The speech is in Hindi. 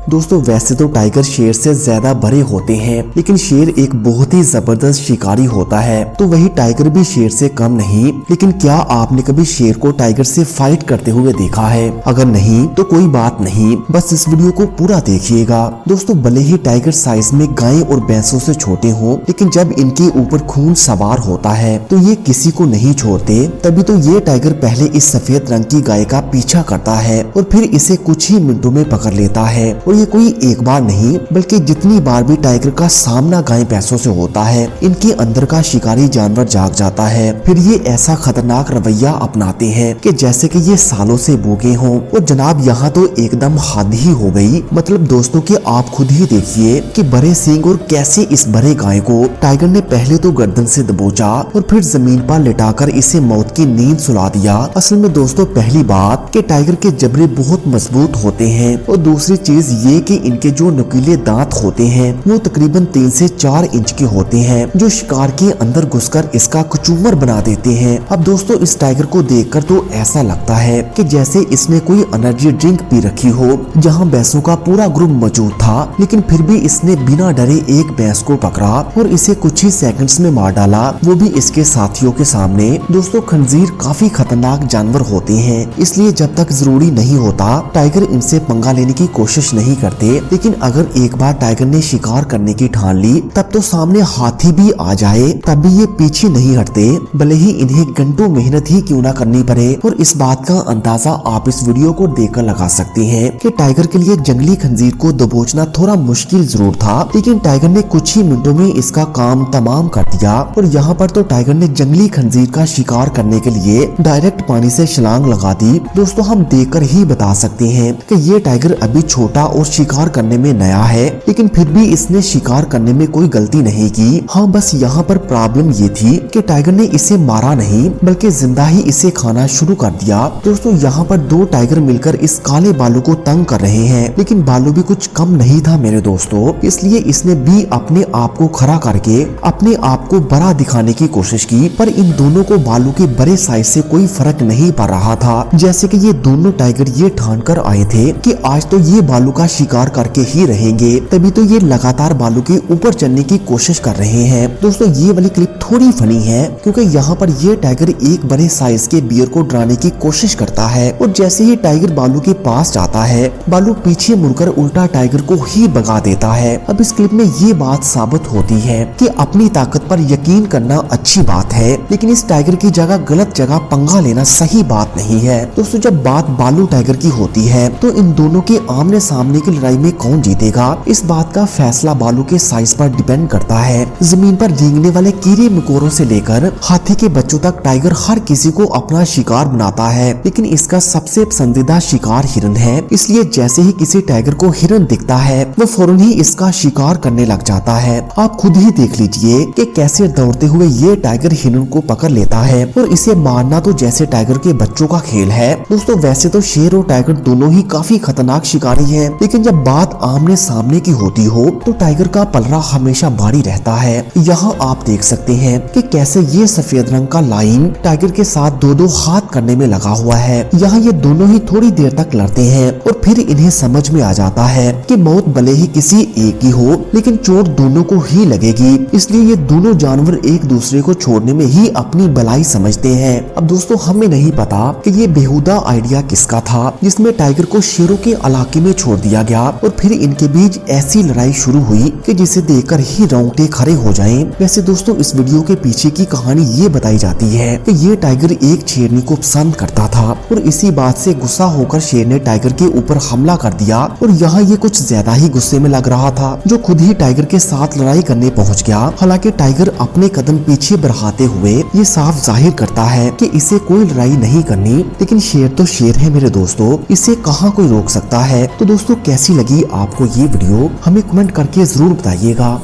दोस्तों वैसे तो टाइगर शेर से ज्यादा बड़े होते हैं, लेकिन शेर एक बहुत ही जबरदस्त शिकारी होता है, तो वही टाइगर भी शेर से कम नहीं। लेकिन क्या आपने कभी शेर को टाइगर से फाइट करते हुए देखा है? अगर नहीं तो कोई बात नहीं, बस इस वीडियो को पूरा देखिएगा। दोस्तों भले ही टाइगर साइज में गाय और भैंसों से छोटे हों, लेकिन जब इनके ऊपर खून सवार होता है तो ये किसी को नहीं छोड़ते। तभी तो ये टाइगर पहले इस सफेद रंग की गाय का पीछा करता है और फिर इसे कुछ ही मिनटों में पकड़ लेता है। और ये कोई एक बार नहीं, बल्कि जितनी बार भी टाइगर का सामना गाय भैंसों से होता है, इनके अंदर का शिकारी जानवर जाग जाता है। फिर ये ऐसा खतरनाक रवैया अपनाते हैं कि जैसे कि ये सालों से भूखे हों। और जनाब यहाँ तो एकदम हद ही हो गई। मतलब दोस्तों कि आप खुद ही देखिए कि बड़े सींग और कैसे इस बड़े गाय को टाइगर ने पहले तो गर्दन से दबोचा और फिर जमीन पर लिटाकर इसे मौत की नींद सुला दिया। असल में दोस्तों पहली बात कि टाइगर के जबड़े बहुत मजबूत होते हैं, और दूसरी चीज ये कि इनके जो नुकीले दांत होते हैं वो तकरीबन 3 से 4 इंच के होते हैं, जो शिकार के अंदर घुसकर इसका कचूमर बना देते हैं। अब दोस्तों इस टाइगर को देखकर तो ऐसा लगता है कि जैसे इसने कोई एनर्जी ड्रिंक पी रखी हो। जहां भैंसों का पूरा ग्रुप मौजूद था, लेकिन फिर भी इसने बिना डरे एक भैंस को पकड़ा और इसे कुछ ही सेकंड्स में मार डाला, वो भी इसके साथियों के सामने। दोस्तों खंजीर काफी खतरनाक जानवर होते हैं, इसलिए जब तक जरूरी नहीं होता टाइगर इनसे पंगा लेने की कोशिश नहीं करते। लेकिन अगर एक बार टाइगर ने शिकार करने की ठान ली, तब तो सामने हाथी भी आ जाए तब भी ये पीछे नहीं हटते, भले ही इन्हें घंटों मेहनत ही क्यों ना करनी पड़े। और इस बात का अंदाजा आप इस वीडियो को देखकर लगा सकते हैं कि टाइगर के लिए जंगली खंजीर को दबोचना थोड़ा मुश्किल जरूर था, लेकिन टाइगर ने कुछ ही मिनटों में इसका काम तमाम कर दिया। और यहाँ पर तो टाइगर ने जंगली खंजीर का शिकार करने के लिए डायरेक्ट पानी से छलांग लगा दी। दोस्तों हम देखकर ही बता सकते हैं कि ये टाइगर अभी छोटा और शिकार करने में नया है, लेकिन फिर भी इसने शिकार करने में कोई गलती नहीं की। हाँ बस यहाँ पर प्रॉब्लम ये थी कि टाइगर ने इसे मारा नहीं, बल्कि जिंदा ही इसे खाना शुरू कर दिया। दोस्तों यहाँ पर 2 टाइगर मिलकर इस काले बालू को तंग कर रहे हैं, लेकिन बालू भी कुछ कम नहीं था मेरे दोस्तों, इसलिए इसने भी अपने आप को खड़ा करके अपने आप को बड़ा दिखाने की कोशिश की। पर इन दोनों को बालू के बड़े साइज से कोई फर्क नहीं पड़ रहा था। जैसे कि ये दोनों टाइगर ये ठान कर आए थे कि आज तो ये बालू का शिकार करके ही रहेंगे, तभी तो ये लगातार बालू के ऊपर चढ़ने की कोशिश कर रहे हैं। दोस्तों ये वाली क्लिप थोड़ी फनी है, क्योंकि यहाँ पर ये टाइगर एक बड़े साइज के बियर को डराने की कोशिश करता है, और जैसे ही टाइगर बालू के पास जाता है, बालू पीछे मुड़कर उल्टा टाइगर को ही भगा देता है। अब इस क्लिप में ये बात साबित होती है कि अपनी ताकत पर यकीन करना अच्छी बात है, लेकिन इस टाइगर की जगह गलत जगह पंगा लेना सही बात नहीं है। दोस्तों जब बात बालू टाइगर की होती है, तो इन दोनों के आमने सामने की लड़ाई में कौन जीतेगा, इस बात का फैसला बालू के साइज पर डिपेंड करता है। जमीन पर रेंगने वाले कीड़े मकोड़ों से लेकर हाथी के बच्चों तक टाइगर हर किसी को अपना शिकार बनाता है, लेकिन इसका सबसे पसंदीदा शिकार हिरन है। इसलिए जैसे ही किसी टाइगर को हिरन दिखता है, वो फौरन ही इसका शिकार करने लग जाता है। आप खुद ही देख लीजिए कि कैसे दौड़ते हुए ये टाइगर हिरन को पकड़ लेता है, और इसे मारना तो जैसे टाइगर के बच्चों का खेल है। दोस्तों वैसे तो शेर और टाइगर दोनों ही काफी खतरनाक शिकारी हैं, लेकिन जब बात आमने सामने की होती हो तो टाइगर का पलड़ा हमेशा भारी रहता है। यहाँ आप देख सकते हैं कि कैसे ये सफेद रंग का लाइन टाइगर के साथ 2-2 हाथ करने में लगा हुआ है। यहाँ ये दोनों ही थोड़ी देर तक लड़ते हैं, और फिर इन्हें समझ में आ जाता है कि मौत भले ही किसी एक की हो, लेकिन चोट दोनों को ही लगेगी। इसलिए ये दोनों जानवर एक दूसरे को छोड़ने में ही अपनी भलाई समझते हैं। अब दोस्तों हमें नहीं पता कि ये बेहुदा आइडिया किसका था, जिसमें टाइगर को शेरों के इलाके में छोड़ दिया गया, और फिर इनके बीच ऐसी लड़ाई शुरू हुई कि जिसे देखकर ही रोंगटे खड़े हो जाएं। वैसे दोस्तों इस वीडियो के पीछे की कहानी ये बताई जाती है कि ये टाइगर एक शेरनी को पसंद करता था, और इसी बात से गुस्सा होकर शेर ने टाइगर के ऊपर हमला कर दिया। और यहाँ ये कुछ ज्यादा ही गुस्से में लग रहा था, जो खुद ही टाइगर के साथ लड़ाई करने पहुँच गया। हालांकि टाइगर अपने कदम पीछे बढ़ाते हुए ये साफ जाहिर करता है कि इसे कोई लड़ाई नहीं करनी, लेकिन शेर तो शेर है मेरे दोस्तों, इसे कहाँ कोई रोक सकता है। तो दोस्तों कैसी लगी आपको ये वीडियो, हमें कमेंट करके जरूर बताइएगा।